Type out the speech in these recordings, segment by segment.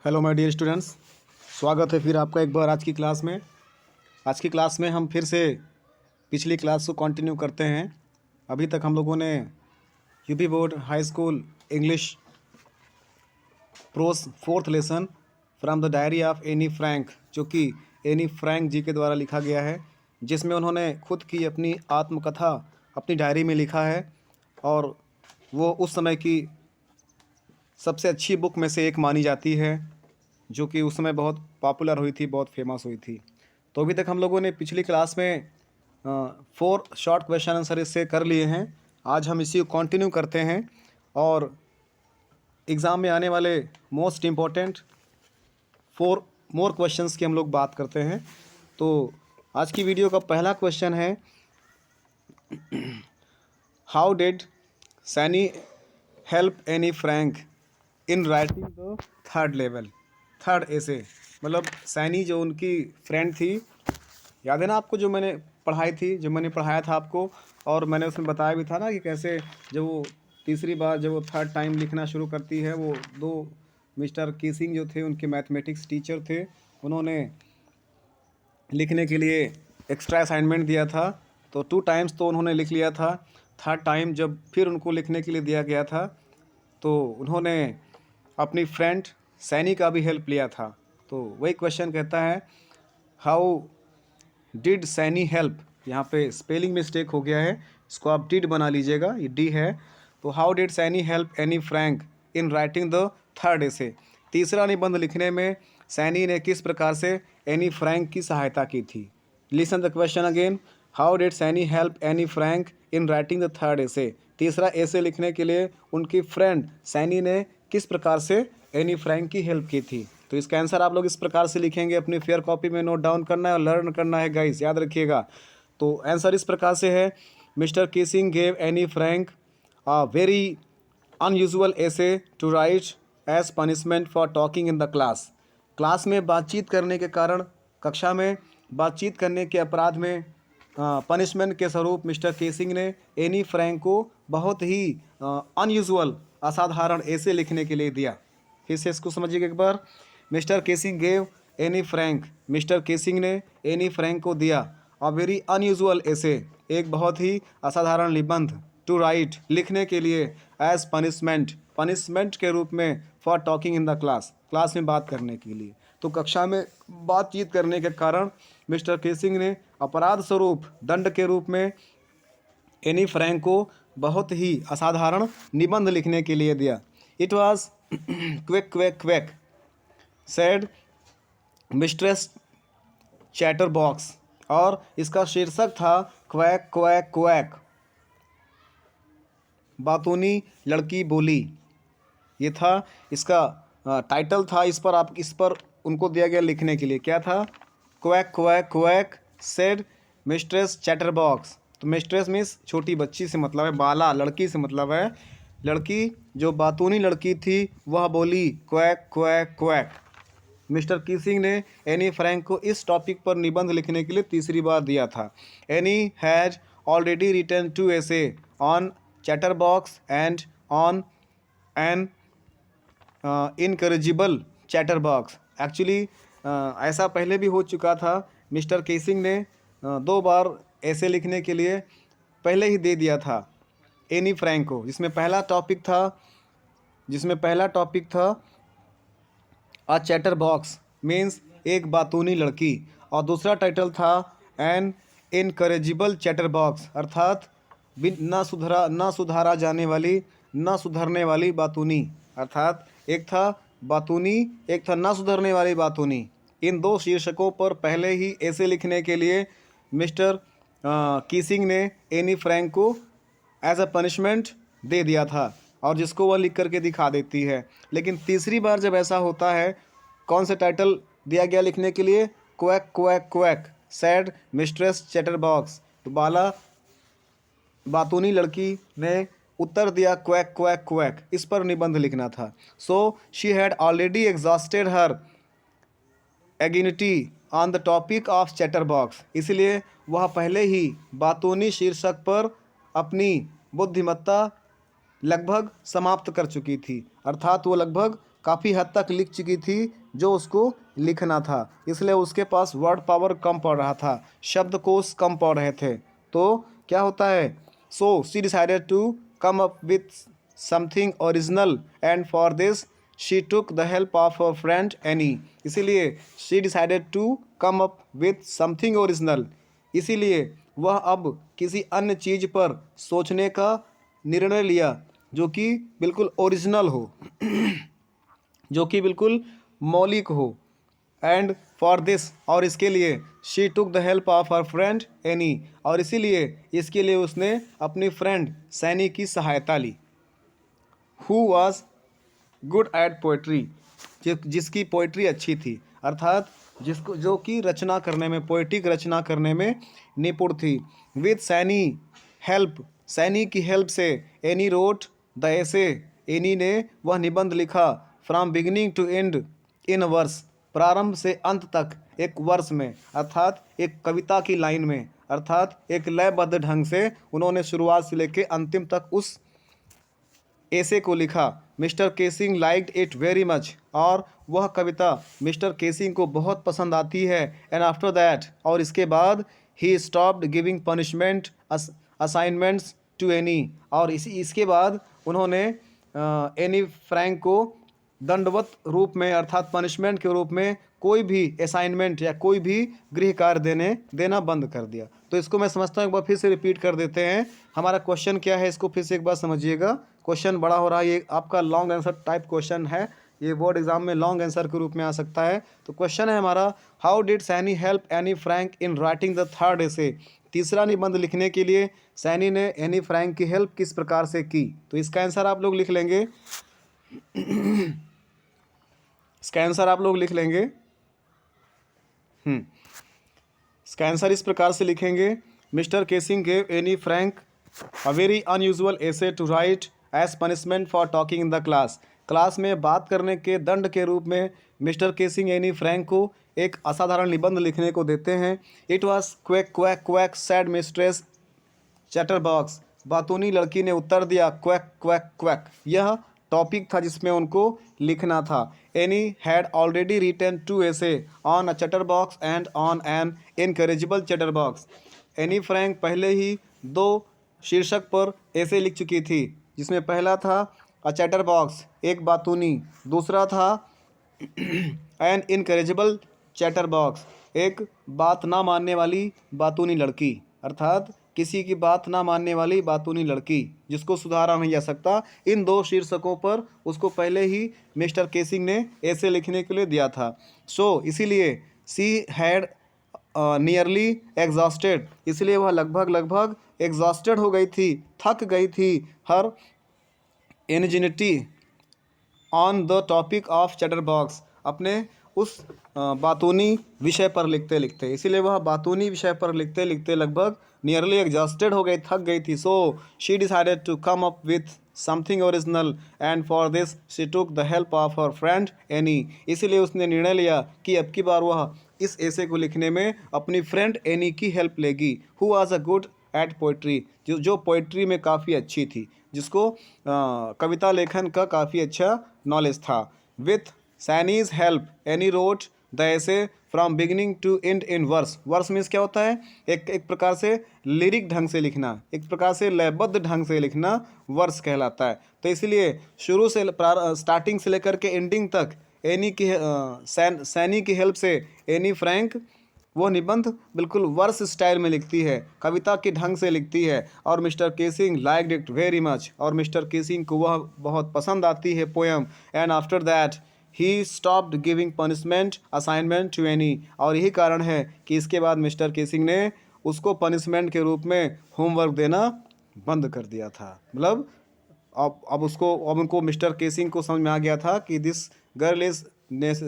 Hello my dear students, स्वागत है फिर आपका एक बार आज की क्लास में। आज की क्लास में हम फिर से पिछली क्लास को कंटिन्यू करते हैं। अभी तक हम लोगों ने UP board high school English pros fourth lesson from the diary of Anne Frank, जो कि एनी फ्रैंक जी के द्वारा लिखा गया है, जिसमें उन्होंने खुद की अपनी आत्मकथा अपनी डायरी में लिखा है और वो उस समय की सबसे अच्छी बुक में से एक मानी जाती है, जो कि उस समय बहुत पॉपुलर हुई थी, बहुत फेमस हुई थी। तो अभी तक हम लोगों ने पिछली क्लास में 4 शॉर्ट क्वेश्चन आंसर इससे कर लिए हैं। आज हम इसी को कंटिन्यू करते हैं और एग्ज़ाम में आने वाले मोस्ट इम्पोर्टेंट 4 मोर क्वेश्चंस की हम लोग बात करते हैं। तो आज की वीडियो का पहला क्वेश्चन है, how did Sanne help Anne Frank in writing the third essay. मतलब सैनी जो उनकी फ्रेंड थी, याद है ना आपको, जो मैंने पढ़ाया था आपको, और मैंने उसमें बताया भी था ना कि कैसे जब वो तीसरी बार जब वो थर्ड टाइम लिखना शुरू करती है, वो दो मिस्टर कीसिंग जो थे, उनके मैथमेटिक्स टीचर थे, उन्होंने लिखने के लिए एक्स्ट्रा असाइनमेंट दिया था। तो 2 टाइम्स तो उन्होंने लिख लिया था। थर्ड टाइम जब फिर उनको लिखने के लिए दिया गया था, तो उन्होंने अपनी फ्रेंड सैनी का भी हेल्प लिया था। तो वही क्वेश्चन कहता है, हाउ डिड सैनी हेल्प। यहाँ पे स्पेलिंग मिस्टेक हो गया है, इसको आप डिड बना लीजिएगा, ये डी है। तो how did Sanne help Anne Frank in writing the third essay. तीसरा निबंध लिखने में सैनी ने किस प्रकार से एनी फ्रैंक की सहायता की थी। Listen the question again, how did Sanne help Anne Frank in writing the third essay. तीसरा एसे लिखने के लिए उनकी फ्रेंड सैनी ने किस प्रकार से एनी फ्रैंक की हेल्प की थी। तो इसका आंसर आप लोग इस प्रकार से लिखेंगे, अपनी फेयर कॉपी में नोट डाउन करना है और लर्न करना है गाइस, याद रखिएगा। तो आंसर इस प्रकार से है, mister Keesing gave Anne Frank a very unusual essay to write as punishment for talking in the class. Class में बातचीत करने के कारण, कक्षा में बातचीत करने के अपराध में पनिशमेंट के स्वरूप मिस्टर केसिंग ने एनी फ्रैंक को बहुत ही अनयूजुअल असाधारण ऐसे लिखने के लिए दिया। फिर से इसको समझिएगा एक बार, mister Keesing gave Anne Frank, mister Keesing ने एनी फ्रैंक को दिया अ वेरी अनयूजुअल ऐसे, एक बहुत ही असाधारण निबंध, टू राइट लिखने के लिए, एज पनिशमेंट के रूप में, for talking in the class में बात करने के लिए। तो कक्षा में बातचीत करने के कारण मिस्टर केसिंग ने अपराध स्वरूप, दंड के रूप में एनी फ्रैंक को बहुत ही असाधारण निबंध लिखने के लिए दिया। It was quake quake quake said mistress chatter box, और इसका शीर्षक था क्वैक क्वैक क्वैक, बातूनी लड़की बोली। ये था इसका टाइटल था। इस पर उनको दिया गया लिखने के लिए क्या था, quack quack quack said mistress chatter box. तो मिस्ट्रेस मीन्स छोटी बच्ची से मतलब है, बाला लड़की से मतलब है, लड़की जो बातूनी लड़की थी वह बोली क्वैक क्वैक क्वैक। मिस्टर कीसिंग ने एनी फ्रैंक को इस टॉपिक पर निबंध लिखने के लिए तीसरी बार दिया था। Anne has already written 2 essay on chatterbox and on an incorrigible chatterbox. Actually ऐसा पहले भी हो चुका था। मिस्टर केसिंग ने 2 बार ऐसे लिखने के लिए पहले ही दे दिया था एनी फ्रैंक को, जिसमें पहला टॉपिक था अ चैटर बॉक्स मीन्स एक बातूनी लड़की, और दूसरा टाइटल था एन इनकरेजिबल चैटर बॉक्स, अर्थात न सुधारा जाने वाली, न सुधरने वाली बातूनी। अर्थात एक था बातूनी, एक था न सुधरने वाली बातूनी। इन 2 शीर्षकों पर पहले ही ऐसे लिखने के लिए मिस्टर कीसिंग ने एनी फ्रैंक को एज अ पनिशमेंट दे दिया था, और जिसको वह लिख करके दिखा देती है। लेकिन तीसरी बार जब ऐसा होता है, कौन सा टाइटल दिया गया लिखने के लिए, quack quack quack said mistress chatter box. तो बातूनी लड़की ने उत्तर दिया क्वैक क्वैक क्वैक, इस पर निबंध लिखना था। So she had already exhausted her ingenuity on the topic of chatterbox, इसलिए वह पहले ही बातूनी शीर्षक पर अपनी बुद्धिमत्ता लगभग समाप्त कर चुकी थी। अर्थात वो लगभग काफ़ी हद तक लिख चुकी थी जो उसको लिखना था, इसलिए उसके पास वर्ड पावर कम पड़ रहा था, शब्दकोश कम पड़ रहे थे। तो क्या होता है, so she decided to come up with something original and for this she took the help of her friend Anne. इसीलिए she decided to come up with something original, इसीलिए वह अब किसी अन्य चीज़ पर सोचने का निर्णय लिया जो कि बिल्कुल ओरिजिनल हो जो कि बिल्कुल मौलिक हो। एंड फॉर दिस, और इसके लिए she took the help of her friend any, और इसीलिए इसके लिए उसने अपनी फ्रेंड सैनी की सहायता ली। Who was good at poetry, जिसकी पोइट्री अच्छी थी, अर्थात जिसको जो कि रचना करने में, पोइटिक रचना करने में निपुण थी। विथ सैनी हेल्प, सैनी की हेल्प से Anne wrote the essay, Anne ने वह निबंध लिखा। From beginning to end in verse, प्रारंभ से अंत तक एक वर्ष में, अर्थात एक कविता की लाइन में, अर्थात एक लयबद्ध ढंग से उन्होंने शुरुआत से लेकर अंतिम तक उस ऐसे को लिखा। Mister Keesing liked it very much, और वह कविता मिस्टर केसिंग को बहुत पसंद आती है। एंड आफ्टर दैट, और इसके बाद ही stopped giving punishment assignments to Anne, और इसके बाद उन्होंने एनी फ्रैंक को दंडवत रूप में, अर्थात पनिशमेंट के रूप में कोई भी असाइनमेंट या कोई भी गृह कार्य देना बंद कर दिया। तो इसको मैं समझता हूँ, एक बार फिर से रिपीट कर देते हैं। हमारा क्वेश्चन क्या है, इसको फिर से एक बार समझिएगा। क्वेश्चन बड़ा हो रहा है, ये आपका लॉन्ग आंसर टाइप क्वेश्चन है, ये बोर्ड एग्जाम में लॉन्ग आंसर के रूप में आ सकता है। तो क्वेश्चन है हमारा, how did Sanne help Anne Frank in writing the third essay. तीसरा निबंध लिखने के लिए सैनी ने एनी फ्रैंक की हेल्प किस प्रकार से की। तो इसका आंसर आप लोग लिख लेंगे इसका आंसर आप लोग लिख लेंगे। इसका आंसर इस प्रकार से लिखेंगे, mister Keesing gave Anne Frank a very unusual essay to write as punishment for talking in the class. Class में बात करने के दंड के रूप में मिस्टर केसिंग एनी फ्रैंक को एक असाधारण निबंध लिखने को देते हैं। It was quack quack quack said mistress chatterbox, बातूनी लड़की ने उत्तर दिया क्वैक क्वैक क्वैक। यह टॉपिक था जिसमें उनको लिखना था। Anne had already written 2 essay on a chatterbox and on an incorrigible chatterbox. Anne Frank पहले ही 2 शीर्षक पर ऐसे लिख चुकी थी, जिसमें पहला था अ चैटरबॉक्स, एक बातूनी, दूसरा था एन इनकरेजिबल चैटरबॉक्स, एक बात ना मानने वाली बातूनी लड़की, अर्थात किसी की बात ना मानने वाली बातूनी लड़की जिसको सुधारा नहीं जा सकता। इन 2 शीर्षकों पर उसको पहले ही मिस्टर केसिंग ने ऐसे लिखने के लिए दिया था। इसीलिए सी हैड नियरली एग्जॉस्टेड, इसलिए वह लगभग एग्जॉस्टेड हो गई थी, थक गई थी, her ingenuity on the topic of chatterbox, अपने उस बातूनी विषय पर लिखते लिखते, इसीलिए वह बातूनी विषय पर लिखते लिखते लगभग नियरली एग्जॉस्टेड हो गई, थक गई थी। So she decided to come up with something original and for this she took the help of her friend Anne, इसीलिए उसने निर्णय लिया कि अब की बार वह इस ऐसे को लिखने में अपनी फ्रेंड एनी की हेल्प लेगी। Who was a good at poetry, जो पोइट्री में काफ़ी अच्छी थी, जिसको कविता लेखन का काफ़ी अच्छा नॉलेज था। With Sanne's help Anne wrote the essay from beginning to end in verse. Verse means क्या होता है, एक प्रकार से लिरिक ढंग से लिखना, एक प्रकार से लयबद्ध ढंग से लिखना वर्स कहलाता है। तो इसलिए शुरू से स्टार्टिंग से लेकर के एंडिंग तक एनी की सैनी की हेल्प से एनी फ्रैंक वो निबंध बिल्कुल वर्स स्टाइल में लिखती है, कविता के ढंग से लिखती है। और mister Keesing liked it very much, और मिस्टर केसिंग को वह बहुत पसंद आती है poem. And after that he stopped giving punishment assignment to Anne, और यही कारण है कि इसके बाद मिस्टर केसिंग ने उसको पनिशमेंट के रूप में होमवर्क देना बंद कर दिया था। मतलब अब उनको मिस्टर केसिंग को समझ में आ गया था कि this girl is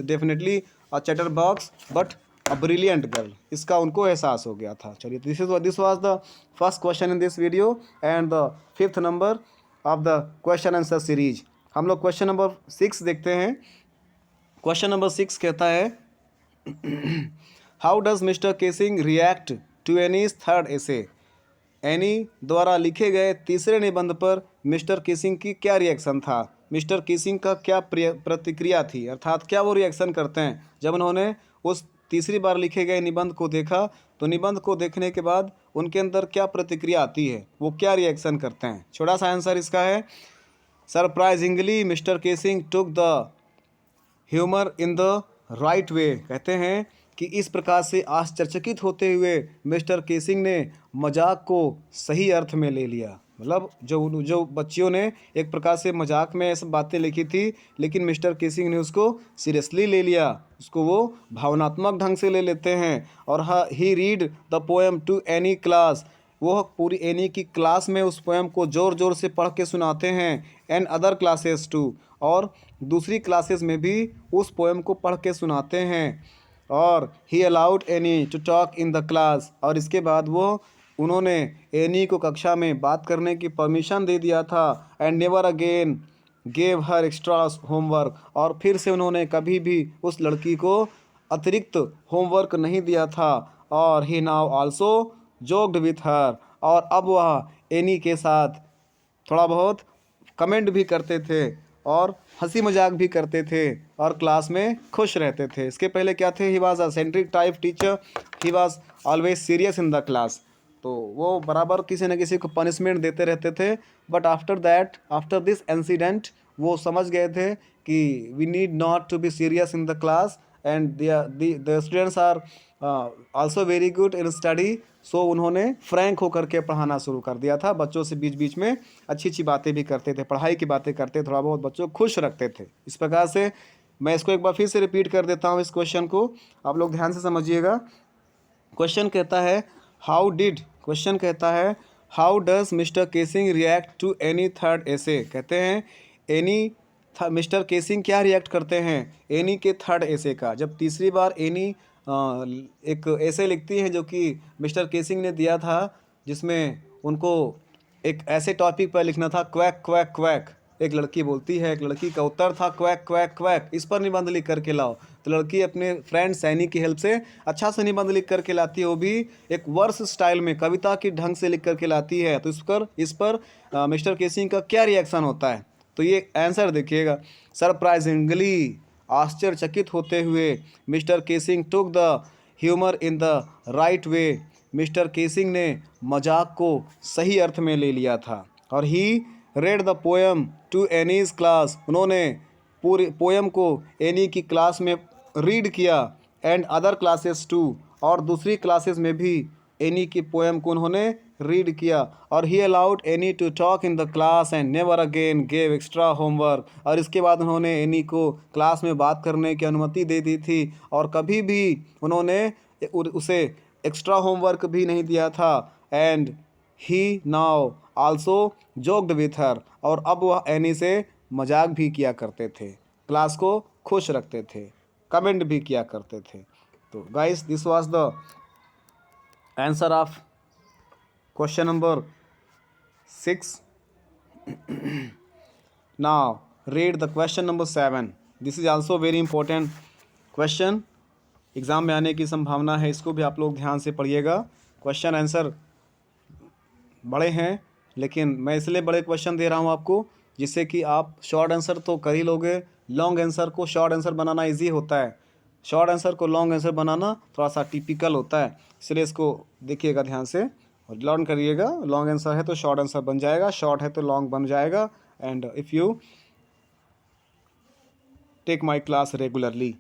definitely a chatter box but a brilliant girl, इसका उनको एहसास हो गया था। चलिए, this was the first question in this video and the 5th number of the question answer series. हम लोग क्वेश्चन नंबर 6 देखते हैं। क्वेश्चन नंबर 6 कहता है, how does mister Keesing react to Anne's third essay. Anne द्वारा लिखे गए तीसरे निबंध पर मिस्टर केसिंग की क्या रिएक्शन था। मिस्टर कीसिंग का क्या प्रतिक्रिया थी, अर्थात क्या वो रिएक्शन करते हैं जब उन्होंने उस तीसरी बार लिखे गए निबंध को देखा। तो निबंध को देखने के बाद उनके अंदर क्या प्रतिक्रिया आती है, वो क्या रिएक्शन करते हैं। छोटा सा आंसर इसका है, surprisingly mister casing took the humour in the right way. कहते हैं कि इस प्रकार से आश्चर्यचकित होते हुए मिस्टर केसिंग ने मजाक को सही अर्थ में ले लिया। मतलब जो बच्चियों ने एक प्रकार से मजाक में सब बातें लिखी थी, लेकिन मिस्टर केसिंग ने उसको सीरियसली ले लिया, उसको वो भावनात्मक ढंग से ले लेते हैं। और he read the poem to Anne class, वो पूरी एनी की क्लास में उस पोएम को ज़ोर ज़ोर से पढ़ के सुनाते हैं। एंड अदर क्लासेस टू, और दूसरी क्लासेस में भी उस पोएम को पढ़ के सुनाते हैं। और he allowed Anne to talk in the class, और इसके बाद वो उन्होंने एनी को कक्षा में बात करने की परमिशन दे दिया था। And never again gave her extra homework, और फिर से उन्होंने कभी भी उस लड़की को अतिरिक्त होमवर्क नहीं दिया था। और he now also joked with her, और अब वह एनी के साथ थोड़ा बहुत कमेंट भी करते थे और हंसी मजाक भी करते थे और क्लास में खुश रहते थे। इसके पहले क्या थे, he was a centric type teacher, he was always serious in the class. तो वो बराबर किसी न किसी को पनिशमेंट देते रहते थे। But after that, after this incident, वो समझ गए थे कि we need not to be serious in the class and the students are also very good in study. So उन्होंने फ्रैंक होकर के पढ़ाना शुरू कर दिया था। बच्चों से बीच बीच में अच्छी अच्छी बातें भी करते थे, पढ़ाई की बातें करते, थोड़ा बहुत बच्चों को खुश रखते थे। इस प्रकार से मैं इसको एक बार फिर से रिपीट कर देता हूँ, इस क्वेश्चन को आप लोग ध्यान से समझिएगा। क्वेश्चन कहता है how does mister Keesing react to Anne third essay. कहते हैं एनी मिस्टर केसिंग क्या रिएक्ट करते हैं एनी के थर्ड एसे का। जब तीसरी बार एनी एक ऐसे लिखती हैं जो कि मिस्टर केसिंग ने दिया था, जिसमें उनको एक ऐसे टॉपिक पर लिखना था, क्वैक क्वैक क्वैक। एक लड़की बोलती है, एक लड़की का उत्तर था क्वैक क्वैक क्वैक, इस पर निबंध लिख करके लाओ। तो लड़की अपने फ्रेंड सैनी की हेल्प से अच्छा से निबंध लिख करके लाती है, वो भी एक वर्स स्टाइल में, कविता की ढंग से लिख करके लाती है। तो इस पर मिस्टर केसिंग का क्या रिएक्शन होता है, तो ये आंसर देखिएगा। सरप्राइजिंगली, आश्चर्यचकित होते हुए, mister casing took the humour in the right way, mister Keesing ने मजाक को सही अर्थ में ले लिया था। और he read the poem to Anne's class, उन्होंने पूरी पोएम को एनी की क्लास में रीड किया। एंड अदर क्लासेस टू, और दूसरी क्लासेस में भी एनी की पोएम को उन्होंने रीड किया। और he allowed Anne to talk in the class and never again gave extra homework, और इसके बाद उन्होंने एनी को क्लास में बात करने की अनुमति दे दी थी और कभी भी उन्होंने उसे एक्स्ट्रा होमवर्क भी नहीं दिया था। And he now also joked with her, और अब वह एनी से मजाक भी किया करते थे, क्लास को खुश रखते थे, कमेंट भी किया करते थे। तो guys, this was the answer of question number 6. Now read the question number 7. This is also very important question. Exam में आने की संभावना है, इसको भी आप लोग ध्यान से पढ़िएगा। क्वेश्चन आंसर बड़े हैं, लेकिन मैं इसलिए बड़े क्वेश्चन दे रहा हूँ आपको, जिससे कि आप शॉर्ट आंसर तो कर ही लोगे, लॉन्ग आंसर को शॉर्ट आंसर बनाना इजी होता है, शॉर्ट आंसर को लॉन्ग आंसर बनाना थोड़ा सा टिपिकल होता है। इसलिए इसको देखिएगा ध्यान से और लर्न करिएगा। लॉन्ग आंसर है तो शॉर्ट आंसर बन जाएगा, शॉर्ट है तो लॉन्ग बन जाएगा। And if you take my class regularly.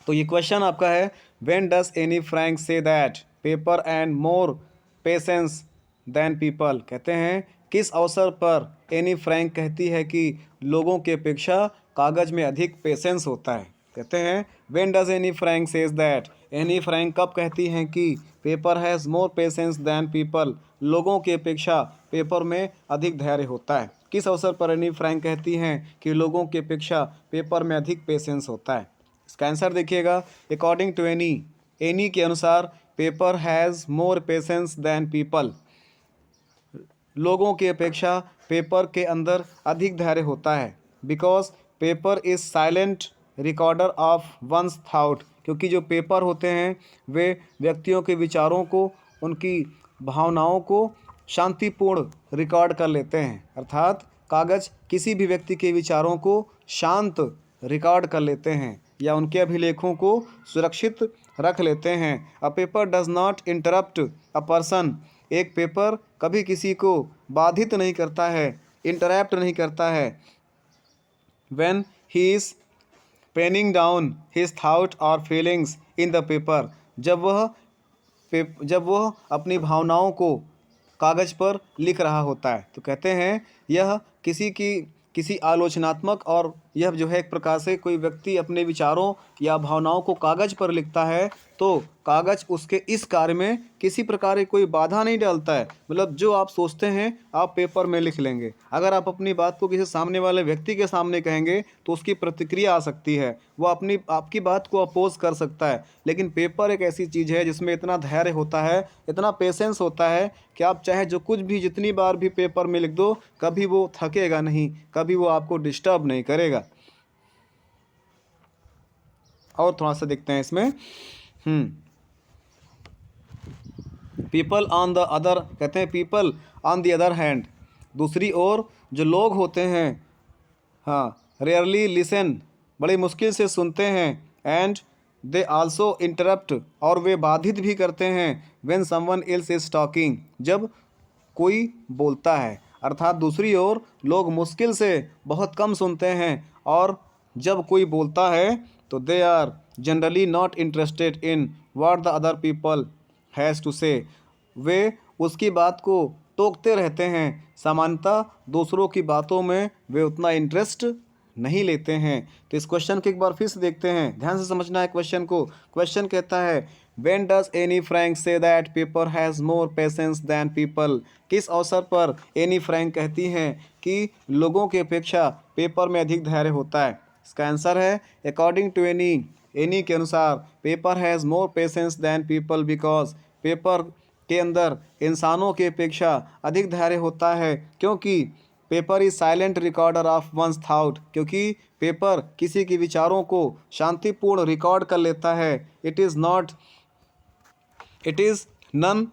तो ये क्वेश्चन आपका है, when does Anne Frank say that paper and more patience than people. कहते हैं किस अवसर पर एनी फ्रैंक कहती है कि लोगों की अपेक्षा कागज़ में अधिक पेशेंस होता है। कहते हैं when does Anne Frank says that, Anne Frank कब कहती हैं कि paper has more patience than people, लोगों की अपेक्षा पेपर में अधिक धैर्य होता है। किस अवसर पर एनी फ्रैंक कहती हैं कि लोगों की अपेक्षा पेपर में अधिक पेशेंस होता है। इसका आंसर देखिएगा, अकॉर्डिंग टू एनी के अनुसार paper has more patience than people, लोगों की अपेक्षा पेपर के अंदर अधिक धैर्य होता है। Because paper is silent recorder of one's thought, क्योंकि जो पेपर होते हैं वे व्यक्तियों के विचारों को, उनकी भावनाओं को शांतिपूर्ण रिकॉर्ड कर लेते हैं। अर्थात कागज़ किसी भी व्यक्ति के विचारों को शांत रिकॉर्ड कर लेते हैं या उनके अभिलेखों को सुरक्षित रख लेते हैं। A paper does not interrupt a person, एक पेपर कभी किसी को बाधित नहीं करता है, इंटरप्ट नहीं करता है। When he is penning down his thought और फीलिंग्स इन द पेपर, जब वह अपनी भावनाओं को कागज़ पर लिख रहा होता है। तो कहते हैं यह किसी आलोचनात्मक, और यह जो है एक प्रकार से कोई व्यक्ति अपने विचारों या भावनाओं को कागज़ पर लिखता है तो कागज़ उसके इस कार्य में किसी प्रकार की कोई बाधा नहीं डालता है। मतलब जो आप सोचते हैं आप पेपर में लिख लेंगे। अगर आप अपनी बात को किसी सामने वाले व्यक्ति के सामने कहेंगे तो उसकी प्रतिक्रिया आ सकती है, वो आपकी बात को अपोज कर सकता है। लेकिन पेपर एक ऐसी चीज़ है जिसमें इतना धैर्य होता है, इतना पेशेंस होता है कि आप चाहे जो कुछ भी जितनी बार भी पेपर में लिख दो, कभी वो थकेगा नहीं, कभी वो आपको डिस्टर्ब नहीं करेगा। और थोड़ा सा देखते हैं इसमें। पीपल ऑन द अदर, कहते हैं people on the other hand, दूसरी ओर जो लोग होते हैं, हाँ, रेयरली लिसन, बड़ी मुश्किल से सुनते हैं। एंड दे आल्सो इंटरप्ट, और वे बाधित भी करते हैं। When someone else is talking, जब कोई बोलता है। अर्थात दूसरी ओर लोग मुश्किल से बहुत कम सुनते हैं, और जब कोई बोलता है तो they are generally not interested in what the other people has to say, वे उसकी बात को टोकते रहते हैं। सामान्यतः दूसरों की बातों में वे उतना इंटरेस्ट नहीं लेते हैं। तो इस क्वेश्चन को एक बार फिर से देखते हैं, ध्यान से समझना है क्वेश्चन को। क्वेश्चन कहता है When does Anne Frank say that paper has more patience than people, किस अवसर पर एनी फ्रैंक कहती हैं कि लोगों की अपेक्षा पेपर में अधिक धैर्य होता है। इसका आंसर है अकॉर्डिंग टू एनी के अनुसार paper has more patience than people because, paper के अंदर इंसानों की अपेक्षा अधिक धैर्य होता है, क्योंकि paper is silent recorder of one's thought, क्योंकि पेपर किसी के विचारों को शांतिपूर्ण रिकॉर्ड कर लेता है। It is non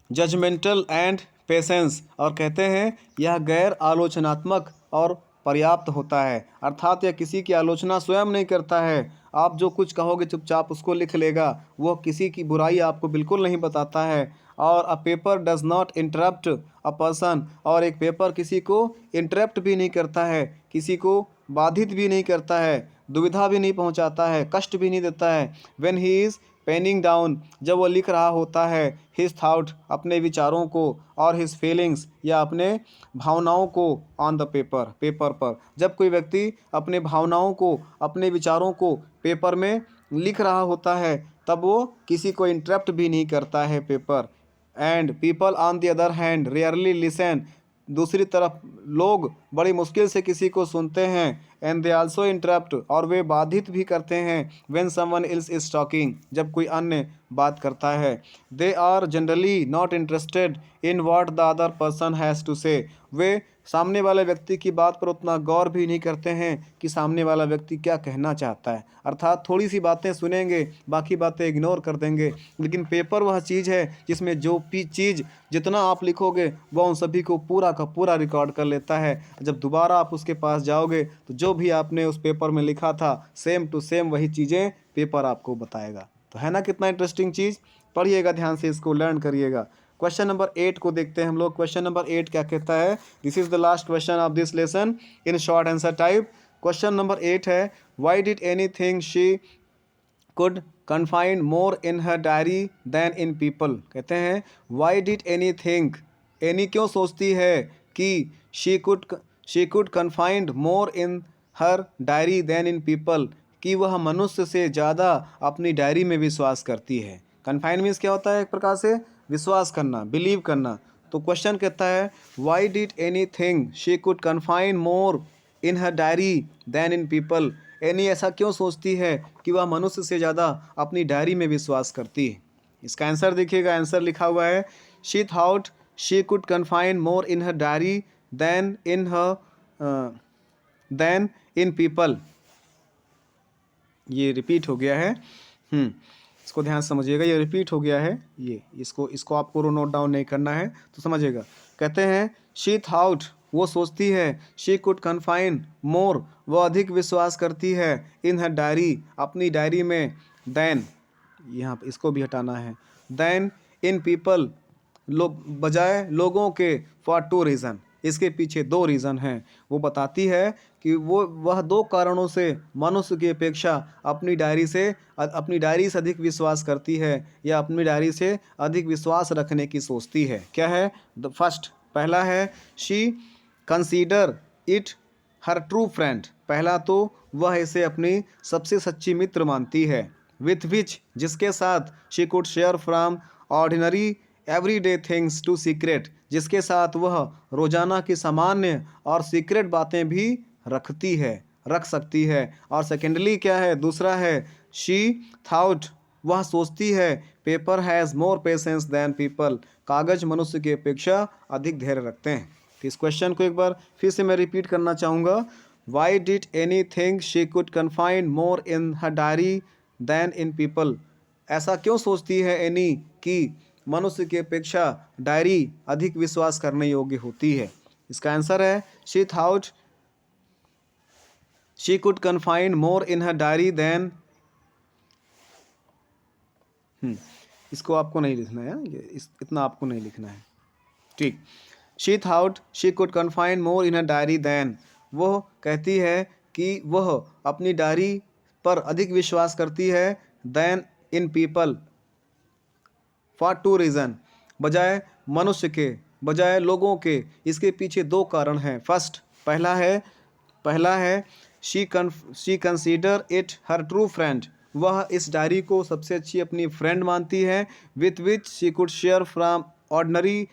judgemental and patience, और कहते हैं यह गैर आलोचनात्मक और पर्याप्त होता है। अर्थात यह किसी की आलोचना स्वयं नहीं करता है, आप जो कुछ कहोगे चुपचाप उसको लिख लेगा, वह किसी की बुराई आपको बिल्कुल नहीं बताता है। और a paper does not interrupt a person, और एक पेपर किसी को इंटरप्ट भी नहीं करता है, किसी को बाधित भी नहीं करता है, दुविधा भी नहीं पहुंचाता है, कष्ट भी नहीं देता है। When he is penning down, जब वो लिख रहा होता है हिज थाउट, अपने विचारों को, और हिज फीलिंग्स, या अपने भावनाओं को, ऑन द पेपर पर, जब कोई व्यक्ति अपने भावनाओं को, अपने विचारों को पेपर में लिख रहा होता है तब वो किसी को इंटरप्ट भी नहीं करता है paper. And people on the other hand rarely listen, दूसरी तरफ लोग बड़ी मुश्किल से किसी को सुनते हैं। एंड दे आल्सो इंटरप्ट, और वे बाधित भी करते हैं। When someone else is talking, जब कोई अन्य बात करता है। They are generally not interested in what the other person has to say, वे सामने वाले व्यक्ति की बात पर उतना गौर भी नहीं करते हैं कि सामने वाला व्यक्ति क्या कहना चाहता है। अर्थात थोड़ी सी बातें सुनेंगे, बाकी बातें इग्नोर कर देंगे। लेकिन पेपर वह चीज़ है जिसमें जो भी चीज़ जितना आप लिखोगे वह उन सभी को पूरा का पूरा रिकॉर्ड कर लेता है। जब दोबारा आप उसके पास जाओगे तो जो भी आपने उस पेपर में लिखा था सेम टू सेम वही चीज़ें पेपर आपको बताएगा। तो है ना कितना इंटरेस्टिंग चीज़। पढ़िएगा ध्यान से, इसको लर्न करिएगा। क्वेश्चन नंबर 8 को देखते हैं हम लोग। क्वेश्चन नंबर 8 क्या कहता है, this is the last question of this lesson in short answer type. Question number 8 है, why did anything she could confine more in her diary than in people. कहते हैं why did Anne think, Anne क्यों सोचती है कि she could confined more in her diary than in people, कि वह मनुष्य से ज़्यादा अपनी डायरी में विश्वास करती है। कन्फाइन मीन्स क्या होता है, एक प्रकार से विश्वास करना, बिलीव करना। तो क्वेश्चन कहता है why did Anne think she could confine more in her diary than in people, Anne ऐसा क्यों सोचती है कि वह मनुष्य से ज़्यादा अपनी डायरी में विश्वास करती है। इसका आंसर देखिएगा, आंसर लिखा हुआ है she thought she could confine more in her diary than in people. ये रिपीट हो गया है। इसको ध्यान से समझिएगा, ये रिपीट हो गया है, ये इसको आपको नोट डाउन नहीं करना है तो समझिएगा। कहते हैं शी थाउट, वो सोचती है, शी कुड कन्फाइन मोर, वो अधिक विश्वास करती है, इन हर डायरी, अपनी डायरी में, देन, यहाँ पे इसको भी हटाना है, देन इन पीपल, बजाय लोगों के, फॉर टू रीज़न, इसके पीछे दो रीज़न हैं। वो बताती है कि वह दो कारणों से मनुष्य की अपेक्षा अपनी डायरी से अधिक विश्वास करती है या अपनी डायरी से अधिक विश्वास रखने की सोचती है। क्या है? द फर्स्ट, पहला है she consider it her true friend, पहला तो वह इसे अपनी सबसे सच्ची मित्र मानती है, विथ विच, जिसके साथ, she could share from ordinary everyday things to secret, जिसके साथ वह रोजाना की सामान्य और सीक्रेट बातें भी रख सकती है। और सेकेंडली क्या है? दूसरा है शी थाउट, वह सोचती है, paper has more patience than people, कागज मनुष्य की अपेक्षा अधिक धैर्य रखते हैं। तो इस क्वेश्चन को एक बार फिर से मैं रिपीट करना चाहूँगा। Why did Anne think she could confine more in her diary than in people, ऐसा क्यों सोचती है एनी कि मनुष्य की अपेक्षा डायरी अधिक विश्वास करने योग्य होती है? इसका आंसर है she thought she could confine more in her diary than, इसको आपको नहीं लिखना है, इतना आपको नहीं लिखना है, ठीक। She thought she could confine more in her diary than, वो कहती है कि वह अपनी डायरी पर अधिक विश्वास करती है, than in people, for two reason, बजाय लोगों के। इसके पीछे दो कारण हैं। फर्स्ट, पहला है she consider it her true friend, वह इस डायरी को सबसे अच्छी अपनी फ्रेंड मानती है, with which she could share from ordinary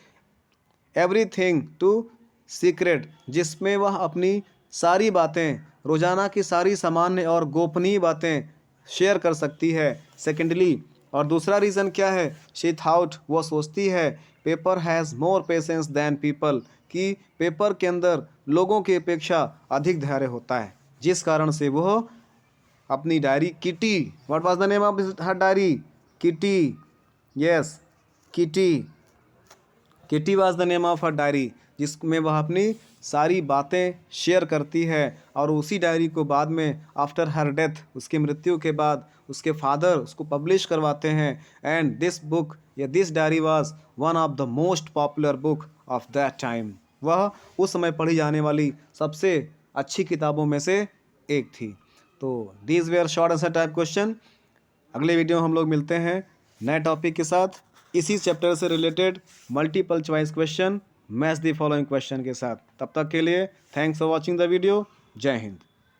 everything to secret, जिसमें वह अपनी सारी बातें, रोजाना की सारी सामान्य और गोपनीय बातें शेयर कर सकती है। सेकेंडली, और दूसरा रीज़न क्या है? शी थाउट, वह सोचती है, paper has more patience than people, कि पेपर के अंदर लोगों की अपेक्षा अधिक धैर्य होता है, जिस कारण से वह अपनी diary, kitty, what was the name of her diary? Kitty, yes, kitty was the name of her diary, जिसमें वह अपनी सारी बातें शेयर करती है। और उसी डायरी को बाद में आफ्टर हर डेथ, उसकी मृत्यु के बाद उसके फादर उसको पब्लिश करवाते हैं। एंड दिस बुक या this diary was one of the most popular book of that time, वह उस समय पढ़ी जाने वाली सबसे अच्छी किताबों में से एक थी। तो these where short answer type question. अगले वीडियो में हम लोग मिलते हैं नए टॉपिक के साथ, इसी चैप्टर से related multiple choice question, match the following question के साथ। तब तक के लिए thanks for watching the video. जय हिंद।